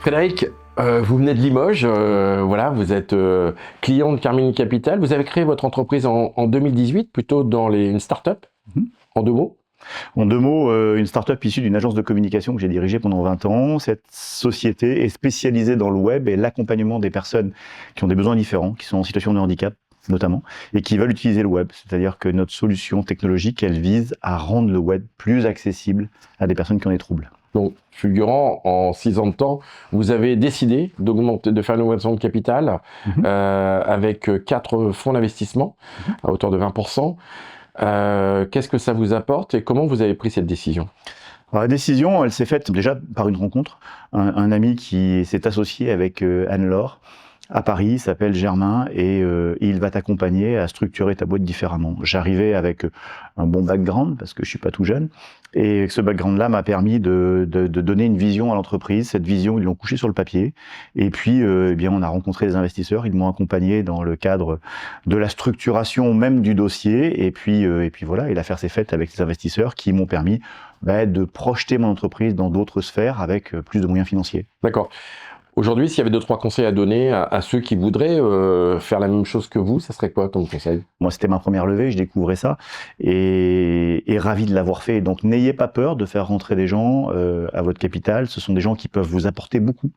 Frédéric, vous venez de Limoges, voilà, vous êtes client de Carmine Capital. Vous avez créé votre entreprise en 2018, plutôt dans une start-up, en 2 mots. En 2 mots, une start-up issue d'une agence de communication que j'ai dirigée pendant 20 ans. Cette société est spécialisée dans le web et l'accompagnement des personnes qui ont des besoins différents, qui sont en situation de handicap notamment, et qui veulent utiliser le web. C'est-à-dire que notre solution technologique, elle vise à rendre le web plus accessible à des personnes qui ont des troubles. Donc, fulgurant, en 6 ans de temps, vous avez décidé de faire une augmentation de capital avec 4 fonds d'investissement à hauteur de 20%. Qu'est-ce que ça vous apporte et comment vous avez pris cette décision ? Alors, la décision, elle s'est faite déjà par une rencontre. Un ami qui s'est associé avec Anne-Laure à Paris, s'appelle Germain, et il va t'accompagner à structurer ta boîte différemment. J'arrivais avec un bon background, parce que je suis pas tout jeune, et ce background-là m'a permis de donner une vision à l'entreprise. Cette vision, ils l'ont couchée sur le papier, et puis eh bien, on a rencontré des investisseurs, ils m'ont accompagné dans le cadre de la structuration même du dossier, et puis voilà, et l'affaire s'est faite avec les investisseurs qui m'ont permis de projeter mon entreprise dans d'autres sphères avec plus de moyens financiers. D'accord. Aujourd'hui, s'il y avait 2-3 conseils à donner à ceux qui voudraient faire la même chose que vous, ça serait quoi comme conseil ? Moi, c'était ma première levée, je découvrais ça et ravi de l'avoir fait. Donc, n'ayez pas peur de faire rentrer des gens à votre capital. Ce sont des gens qui peuvent vous apporter beaucoup,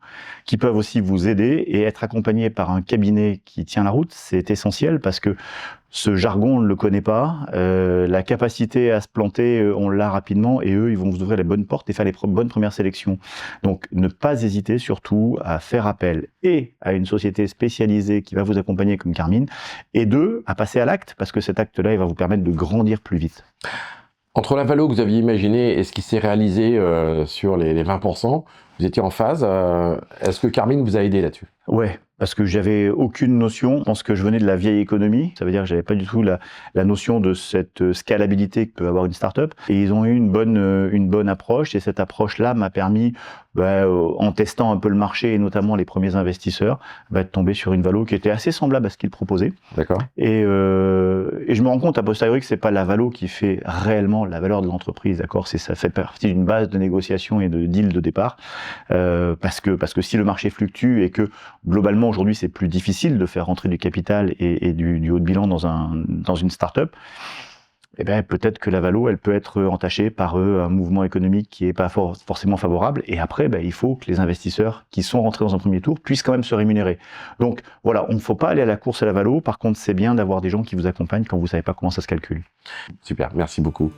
qui peuvent aussi vous aider, et être accompagné par un cabinet qui tient la route, c'est essentiel parce que ce jargon, on ne le connaît pas. La capacité à se planter, on l'a rapidement, et eux, ils vont vous ouvrir les bonnes portes et faire les bonnes premières sélections. Donc, ne pas hésiter surtout à faire appel et à une société spécialisée qui va vous accompagner comme Carmine, et 2, à passer à l'acte, parce que cet acte-là, il va vous permettre de grandir plus vite. Entre la valo que vous aviez imaginée et ce qui s'est réalisé sur les 20%, vous étiez en phase. Est-ce que Carmine vous a aidé là-dessus ? Ouais, parce que j'avais aucune notion. Je pense que je venais de la vieille économie. Ça veut dire que j'avais pas du tout la notion de cette scalabilité que peut avoir une start-up. Et ils ont eu une bonne approche. Et cette approche-là m'a permis, en testant un peu le marché et notamment les premiers investisseurs, de tomber sur une valo qui était assez semblable à ce qu'ils proposaient. D'accord. Et je me rends compte a posteriori que c'est pas la valo qui fait réellement la valeur de l'entreprise, d'accord ? Ça fait partie d'une base de négociation et de deal de départ, parce que si le marché fluctue et que globalement aujourd'hui c'est plus difficile de faire rentrer du capital et du haut de bilan dans une start-up, eh bien, peut-être que la valo, elle peut être entachée par un mouvement économique qui n'est pas forcément favorable. Et après, il faut que les investisseurs qui sont rentrés dans un premier tour puissent quand même se rémunérer. Donc voilà, on ne faut pas aller à la course à la valo. Par contre, c'est bien d'avoir des gens qui vous accompagnent quand vous ne savez pas comment ça se calcule. Super, merci beaucoup.